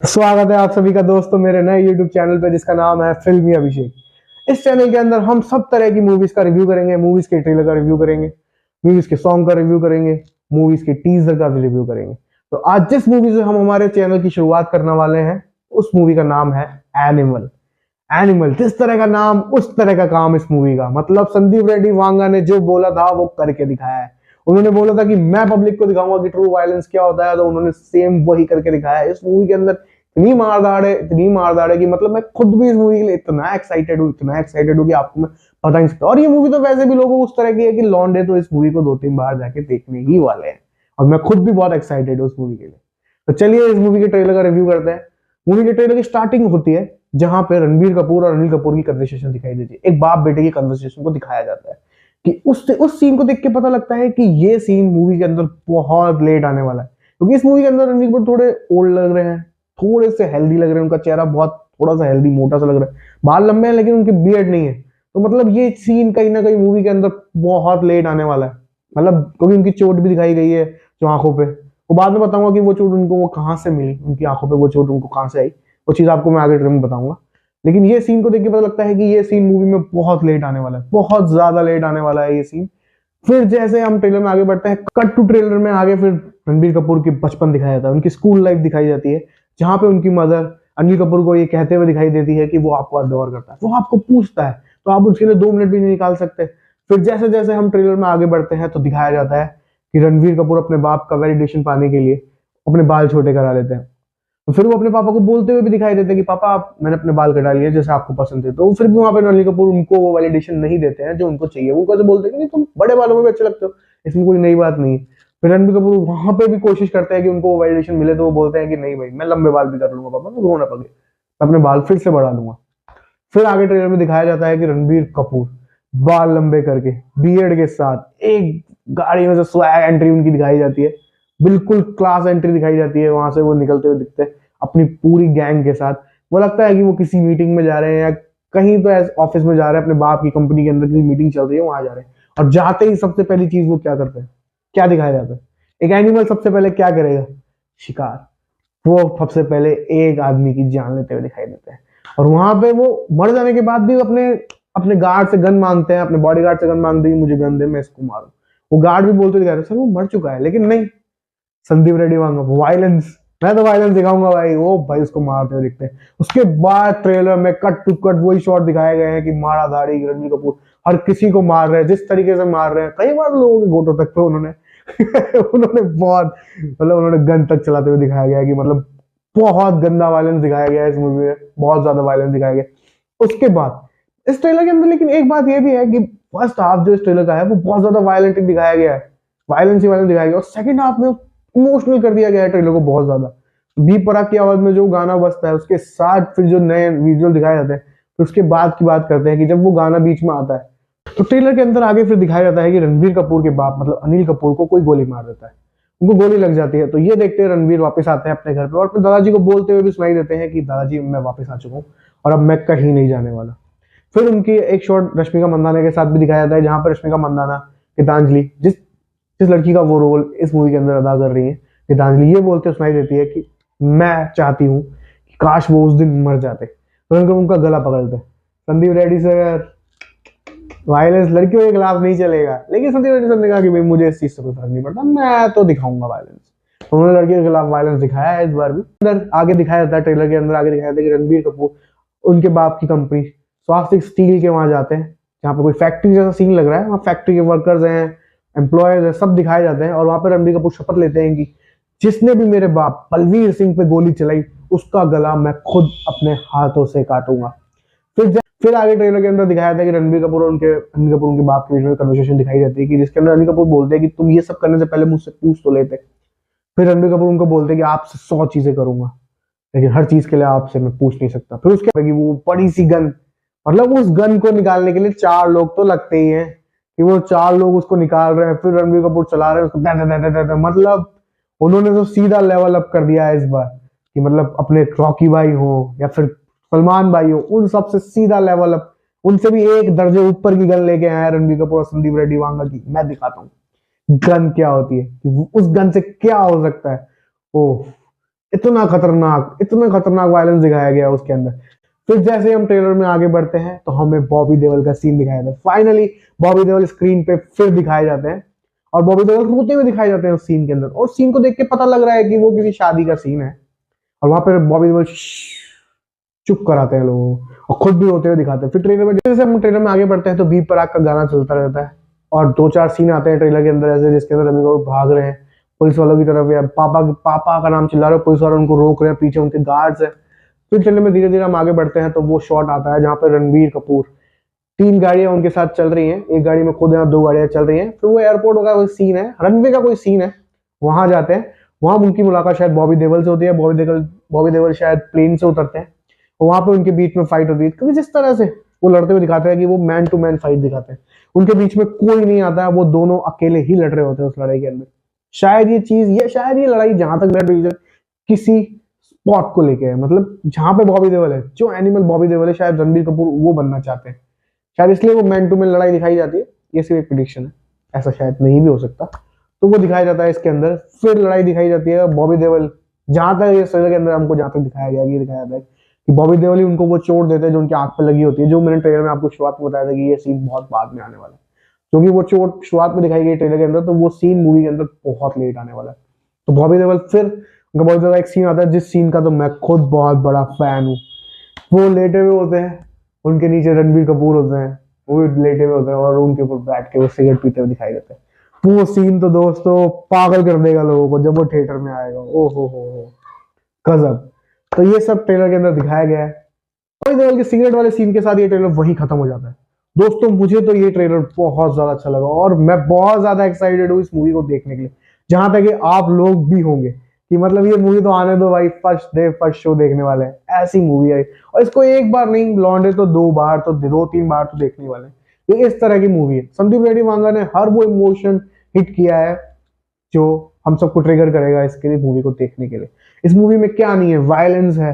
स्वागत है आप सभी का दोस्तों मेरे नए YouTube चैनल पे जिसका नाम है फिल्मी अभिषेक। इस चैनल के अंदर हम सब तरह की मूवीज का रिव्यू करेंगे, मूवीज के ट्रेलर का रिव्यू करेंगे, मूवीज के सॉन्ग का रिव्यू करेंगे, मूवीज के टीजर का भी रिव्यू करेंगे। तो आज जिस मूवी से हम हमारे चैनल की शुरुआत करने वाले हैं उस मूवी का नाम है एनिमल। एनिमल जिस तरह का नाम उस तरह का काम इस मूवी का। मतलब संदीप रेड्डी वांगा ने जो बोला था वो करके दिखाया है। उन्होंने बोला था कि मैं पब्लिक को दिखाऊंगा कि ट्रू वायलेंस क्या होता है, तो उन्होंने सेम वही करके दिखाया है। इस मूवी के अंदर इतनी मारदाड़ है कि मतलब मैं खुद भी इस मूवी के लिए इतना एक्साइटेड हूँ कि आपको मैं पता नहीं सकता। और ये मूवी तो वैसे भी लोगों को उस तरह की है कि लॉन्डे तो इस मूवी को 2-3 बार जाके देखने ही वाले हैं, और मैं खुद भी बहुत एक्साइटेड हूँ उस मूवी के लिए। तो चलिए इस मूवी के ट्रेलर का रिव्यू करते हैं। मूवी के ट्रेलर की स्टार्टिंग होती है जहां पे रणबीर कपूर और अनिल कपूर की कन्वर्सेशन दिखाई देती है। एक बाप बेटे की कन्वर्सेशन को दिखाया जाता है कि उस सीन को देख के पता लगता है कि ये सीन मूवी के अंदर बहुत लेट आने वाला है, क्योंकि इस मूवी के अंदर रणबीर कपूर थोड़े ओल्ड लग रहे हैं, थोड़े से हेल्दी लग रहे हैं। उनका चेहरा बहुत थोड़ा सा हेल्दी मोटा सा लग रहा है, बाल लंबे हैं लेकिन उनकी बियर्ड नहीं है। तो मतलब ये सीन कहीं ना कहीं मूवी के अंदर बहुत लेट आने वाला है। मतलब क्योंकि उनकी चोट भी दिखाई गई है जो आंखों पे, वो बाद में बताऊंगा कि वो चोट उनको वो कहाँ से मिली, उनकी आंखों पे वो चोट उनको कहाँ से आई, वो चीज आपको मैं आगे ट्रेलर में बताऊंगा। लेकिन ये सीन को देख के पता लगता है कि ये सीन मूवी में बहुत लेट आने वाला है, बहुत ज्यादा लेट आने वाला है ये सीन। फिर जैसे हम ट्रेलर में आगे बढ़ते हैं, कट टू ट्रेलर में आगे फिर रणबीर कपूर की बचपन दिखाया जाता है, उनकी स्कूल लाइफ दिखाई जाती है, जहां पे उनकी मदर अनिल कपूर को ये कहते हुए दिखाई देती है कि वो आपको अडोर करता है, वो आपको पूछता है, तो आप उसके लिए 2 मिनट भी नहीं निकाल सकते। फिर जैसे जैसे हम ट्रेलर में आगे बढ़ते हैं तो दिखाया जाता है कि रणबीर कपूर अपने बाप का वैलिडेशन पाने के लिए अपने बाल छोटे करा लेते हैं। तो फिर वो अपने पापा को बोलते हुए भी दिखाई देते हैं कि पापा आप मैंने अपने बाल कटा लिए जैसे आपको पसंद थे। तो फिर भी वहां पे अनिल कपूर उनको वो वैलिडेशन नहीं देते हैं जो उनको चाहिए। वो कैसे बोलते हैं कि नहीं तुम बड़े बालों में भी अच्छे लगते हो, इसमें कोई नई बात नहीं है। फिर रणबीर कपूर वहां पे भी कोशिश करते हैं कि उनको वो वैलिडेशन मिले, तो वो बोलते हैं कि नहीं भाई मैं लंबे बाल भी कर लूंगा पापा, मैं रोना पगे, मैं अपने बाल फिर से बढ़ा लूंगा। फिर आगे ट्रेलर में दिखाया जाता है कि रणबीर कपूर बाल लंबे करके बियर्ड के साथ एक गाड़ी में से स्वैग एंट्री उनकी दिखाई जाती है, बिल्कुल क्लास एंट्री दिखाई जाती है। वहां से वो निकलते हुए दिखते हैं अपनी पूरी गैंग के साथ। वो लगता है कि वो किसी मीटिंग में जा रहे हैं या कहीं तो ऑफिस में जा रहे हैं, अपने बाप की कंपनी के अंदर किसी मीटिंग चल रही है वहां जा रहे हैं। और जाते ही सबसे पहली चीज वो क्या करते हैं, क्या दिखाया जाता है, एक एनिमल सबसे पहले क्या करेगा, शिकार। वो सबसे पहले एक आदमी की जान लेते हुए दिखाई देते हैं। और वहां पे वो मर जाने के बाद भी अपने अपने गार्ड से गन मांगते हैं, अपने बॉडी गार्ड से गन मांगते हैं, मुझे गन दे मैं इसको मारूं। वो गार्ड भी बोलते दिखाते सर वो मर चुका है, लेकिन नहीं, संदीप रेड्डी वांगा वायलेंस, मैं तो वायलेंस दिखाऊंगा भाई, वो भाई उसको मारते हुए दिखते हैं। उसके बाद ट्रेलर में कट टू कट वही शॉट दिखाए गए हैं कि मारा धाड़ी रणबीर कपूर हर किसी को मार रहे हैं, जिस तरीके से मार रहे हैं कई बार लोगों के घोटों तक पे उन्होंने उन्होंने बहुत मतलब उन्होंने गन तक चलाते हुए दिखाया गया है कि मतलब बहुत गंदा वायलेंस दिखाया गया है इस मूवी में, बहुत ज्यादा वायलेंस दिखाया गया। उसके बाद इस ट्रेलर के अंदर लेकिन एक बात ये भी है कि फर्स्ट हाफ जो इस ट्रेलर का है वो बहुत ज्यादा वायलेंट दिखाया गया है, वायलेंस ही वायलेंस दिखाया गया, और सेकंड हाफ में इमोशनल कर दिया गया है ट्रेलर को बहुत ज्यादा। बी पराग की आवाज में जो गाना बजता है उसके साथ फिर जो नए विजुअल दिखाए जाते हैं, फिर उसके बाद की बात करते हैं कि जब वो गाना बीच में आता है तो ट्रेलर के अंदर आगे फिर दिखाया जाता है कि रणबीर कपूर के बाप मतलब अनिल कपूर को कोई गोली मार देता है, उनको गोली लग जाती है। तो ये देखते हैं रणबीर वापस आते हैं अपने घर पे और अपने दादाजी को बोलते हुए भी सुनाई देते हैं कि दादाजी मैं वापस आ चुका हूँ और अब मैं कहीं नहीं जाने वाला। फिर उनकी एक शॉट रश्मिका मंदाना के साथ भी दिखाया जाता है, जहां पर रश्मिका मंदाना गीतांजलि जिस जिस लड़की का वो रोल इस मूवी के अंदर अदा कर रही है, गीतांजलि ये बोलते सुनाई देती है कि मैं चाहती हूँ कि काश वो उस दिन मर जाते। तो उनका गला पकड़ते संदीप रेड्डी सर, वायलेंस लड़कियों के खिलाफ नहीं चलेगा। लेकिन संदीप रेड्डी सर ने कहा कि भाई मुझे इस चीज से कोई फर्क नहीं पड़ता, मैं तो दिखाऊंगा वायलेंस। तो उन्होंने लड़कियों के खिलाफ वायलेंस दिखाया है इस बार भी। अंदर आगे दिखाया जाता है, ट्रेलर के अंदर आगे दिखाया जाता है कि रणबीर कपूर उनके बाप की कंपनी स्वास्तिक स्टील के वहां जाते हैं, जहाँ पे कोई फैक्ट्री जैसा सीन लग रहा है, वहाँ फैक्ट्री के वर्कर्स हैं, एम्प्लॉयज है, सब दिखाए जाते हैं। और वहां पर रणबीर कपूर शपथ लेते हैं कि जिसने भी मेरे बाप बलवीर सिंह पे गोली चलाई उसका गला मैं खुद अपने हाथों से काटूंगा। फिर आगे ट्रेलर के अंदर दिखाया था कि रणबीर कपूर और अनिल कपूर उनके बाप के बीच में कन्वर्सेशन दिखाई जाती है कि जिसके अंदर अनिल कपूर बोलते हैं कि तुम ये सब करने से पहले मुझसे पूछ तो लेते। फिर रणबीर कपूर उनको बोलते हैं कि आपसे 100 चीजें करूंगा लेकिन हर चीज के लिए आपसे मैं पूछ नहीं सकता। फिर उसके कि वो बड़ी सी गन, मतलब उस गन को निकालने के लिए 4 लोग तो लगते ही हैं कि वो 4 लोग उसको निकाल रहे हैं, फिर रणबीर कपूर चला रहे हैं उसको मतलब उन्होंने तो सीधा लेवल अप कर दिया है इस बार कि मतलब अपने रॉकी भाई हो या फिर सलमान भाई हो, उन सबसे सीधा लेवल अप, उनसे भी एक दर्जे ऊपर की गन लेके आया रणबीर कपूर और संदीप रेड्डी वांगा की। मैं दिखाता हूँ गन क्या होती है, उस गन से क्या हो सकता है। ओह इतना खतरनाक वायलेंस दिखाया गया उसके अंदर। फिर जैसे हम ट्रेलर में आगे बढ़ते हैं तो हमें बॉबी देओल का सीन दिखाया जाता है। फाइनली बॉबी देओल स्क्रीन पे फिर दिखाए जाते हैं और बॉबी देओल रोते हुए दिखाए जाते हैं उस सीन के अंदर, और सीन को देख के पता लग रहा है कि वो किसी शादी का सीन है। और वहां पर बॉबी देओल चुप कराते हैं लोगों को और खुद भी रोते हुए दिखाते हैं। फिर ट्रेलर में जैसे हम ट्रेलर में आगे बढ़ते हैं तो बी पराग का गाना चलता रहता है और 2-4 सीन आते हैं ट्रेलर के अंदर ऐसे जिसके अंदर रणबीर कपूर भाग रहे हैं पुलिस वालों की तरफ, या पापा का नाम चिल्ला रहे हैं, पुलिस वाले उनको रोक रहे हैं, पीछे उनके गार्ड्स है। फिर ट्रेलर में धीरे धीरे हम आगे बढ़ते हैं तो वो शॉट आता है जहाँ पे रणबीर कपूर 3 गाड़ियां उनके साथ चल रही हैं, एक गाड़ी में खुद है और 2 गाड़ियां चल रही हैं। फिर वो एयरपोर्ट का कोई सीन है, रनवे का कोई सीन है, वहां जाते हैं। वहां उनकी मुलाकात शायद बॉबी देओल से होती है। बॉबी देओल शायद प्लेन से उतरते हैं, वहां पे उनके बीच में फाइट होती है। क्योंकि जिस तरह से वो लड़ते हुए दिखाते हैं कि वो मैन टू मैन फाइट दिखाते हैं, उनके बीच में कोई नहीं आता है, वो दोनों अकेले ही लड़ रहे होते हैं उस लड़ाई के अंदर। शायद ये लड़ाई जहां तक मेरा डिसीजन किसी स्पॉट को लेके है, मतलब जहां पे बॉबी देओल है, जो एनिमल बॉबी देओल है, शायद रणबीर कपूर वो बनना चाहते हैं, शायद इसलिए वो मैन टू मैन लड़ाई दिखाई जाती है। ये सिर्फ एक प्रिडिक्शन है, ऐसा शायद नहीं भी हो सकता। तो वो दिखाया जाता है इसके अंदर, फिर लड़ाई दिखाई जाती है। बॉबी देओल जहां तक ये ट्रेलर के अंदर हमको जहां तक दिखाया गया, ये दिखाया जाता है कि बॉबी देओल ही उनको वो चोट देते हैं जो उनकी आंख पे लगी होती है, जो मैंने ट्रेलर में आपको शुरुआत में बताया था कि ये सीन बहुत बाद में आने वाला है। क्योंकि वो चोट शुरुआत में दिखाई गई ट्रेलर के अंदर, तो वो सीन मूवी के अंदर बहुत लेट आने वाला है। तो बॉबी देओल फिर उनका बहुत ज्यादा एक सीन आता है जिस सीन का तो मैं खुद बहुत बड़ा फैन हूँ। वो लेटे हुए होते हैं, उनके नीचे रणबीर कपूर होते हैं, वो भी लेटे हुए होते हैं और उनके ऊपर बैठ के वो सिगरेट पीते हुए दिखाई देते हैं। वो सीन तो दोस्तों पागल कर देगा लोगों को जब वो थिएटर में आएगा। ओ हो गजब। तो ये सब ट्रेलर के अंदर दिखाया गया है। बॉबी देओल के सिगरेट वाले सीन के साथ ये ट्रेलर वही खत्म हो जाता है। दोस्तों मुझे तो ये ट्रेलर बहुत ज्यादा अच्छा लगा और मैं बहुत ज्यादा एक्साइटेड हूँ इस मूवी को देखने के लिए, जहां तक कि आप लोग भी होंगे कि मतलब ये मूवी तो आने दो भाई, फर्स्ट डे फर्स्ट शो देखने वाले हैं, ऐसी मूवी है। और इसको एक बार नहीं लौंडे तो 2 बार तो 2-3 बार तो देखने वाले हैं। ये इस तरह की मूवी है। संदीप रेड्डी वांगा ने हर वो इमोशन हिट किया है जो हम सबको ट्रिगर करेगा इसके लिए मूवी को देखने के लिए। इस मूवी में क्या नहीं है, वायलेंस है,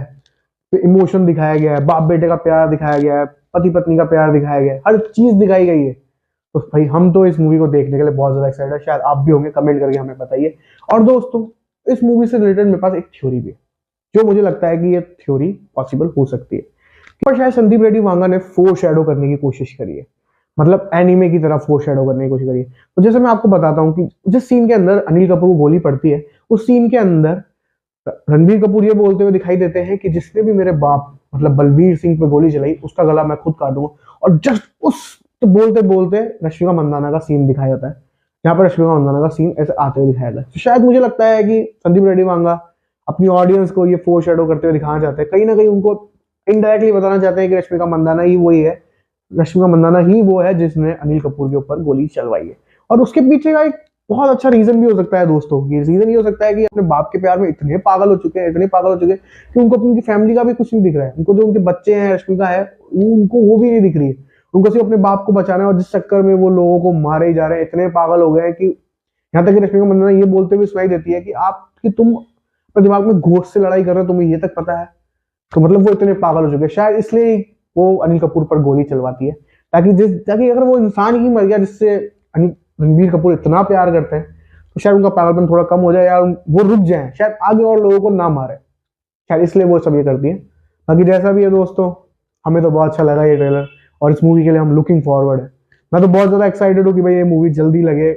इमोशन दिखाया गया है, बाप बेटे का प्यार दिखाया गया है, पति पत्नी का प्यार दिखाया गया है, हर चीज दिखाई गई है। तो भाई हम तो इस मूवी को देखने के लिए बहुत ज्यादा एक्साइटेड है, शायद आप भी होंगे, कमेंट करके हमें बताइए। और दोस्तों इस मूवी से रिलेटेड मेरे पास एक थ्योरी भी है, जो मुझे लगता है कि ये थ्योरी पॉसिबल हो सकती है। पर शायद संदीप रेड्डी वांगा ने फोर शैडो करने की कोशिश करी है, मतलब एनीमे की तरह फोर शैडो करने की कोशिश करी है। तो जैसे मैं आपको बताता हूँ कि जिस सीन के अंदर अनिल कपूर को गोली पड़ती है, उस सीन के अंदर रणबीर कपूर ये बोलते हुए दिखाई देते हैं कि जिसने भी मेरे बाप मतलब बलबीर सिंह पे गोली चलाई उसका गला मैं खुद काट दूंगा। और जस्ट उस तो बोलते बोलते रश्मिका मंदाना का सीन दिखाया जाता है, यहाँ पर रश्मिका मंदाना का सीन ऐसे आते हुए दिखाया जाता है। तो शायद मुझे लगता है कि संदीप रेड्डी वांगा अपनी ऑडियंस को ये फोर शेडो करते हुए दिखाना चाहते हैं, कहीं ना कहीं उनको इनडायरेक्टली बताना चाहते हैं कि रश्मिका मंदाना ही वही है, रश्मिका मंदाना ही वो है जिसने अनिल कपूर के ऊपर गोली चलवाई है। और उसके पीछे का एक बहुत अच्छा रीजन भी हो सकता है दोस्तों। ये रीजन ये हो सकता है कि अपने बाप के प्यार में इतने पागल हो चुके हैं, इतने पागल हो चुके हैं कि उनको अपनी फैमिली का भी कुछ नहीं दिख रहा है। उनको जो उनके बच्चे हैं, रश्मिका है, उनको वो भी नहीं दिख रही है। उनको सिर्फ अपने बाप को बचाना है और जिस चक्कर में वो लोगों को मारे ही जा रहे हैं, इतने पागल हो गए हैं कि यहाँ तक कि रश्मिका मंदाना ये बोलते हुए सुनाई देती है कि तुम अपने दिमाग में घोष से लड़ाई कर रहे हो, तुम्हें ये तक पता है। तो मतलब वो इतने पागल हो चुके हैं, शायद इसलिए वो अनिल कपूर पर गोली चलवाती है, ताकि अगर वो इंसान ही मर गया जिससे रणबीर कपूर इतना प्यार करते हैं, तो शायद उनका पागलपन थोड़ा कम हो जाए या वो रुक जाए, शायद आगे और लोगों को ना मारे, शायद इसलिए वो सब ये करती है। बाकी जैसा भी है दोस्तों, हमें तो बहुत अच्छा लगा ये ट्रेलर और इस मूवी के लिए हम लुकिंग फॉरवर्ड है। मैं तो बहुत ज्यादा एक्साइटेड हूँ कि भाई ये मूवी जल्दी लगे।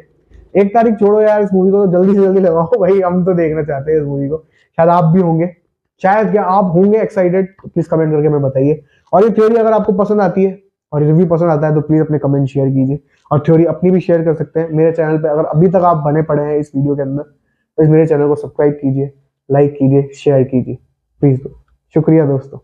1 तारीख छोड़ो यार, इस मूवी को तो जल्दी से जल्दी लगाओ भाई, हम तो देखना चाहते हैं इस मूवी को। शायद आप भी होंगे, शायद क्या आप होंगे एक्साइटेड, प्लीज कमेंट करके हमें बताइए। और ये थ्योरी अगर आपको पसंद आती है और रिव्यू पसंद आता है तो प्लीज अपने कमेंट शेयर कीजिए, और थ्योरी अपनी भी शेयर कर सकते हैं मेरे चैनल पे। अगर अभी तक आप बने पड़े हैं इस वीडियो के अंदर तो इस मेरे चैनल को सब्सक्राइब कीजिए, लाइक कीजिए, शेयर कीजिए प्लीज। शुक्रिया दोस्तों।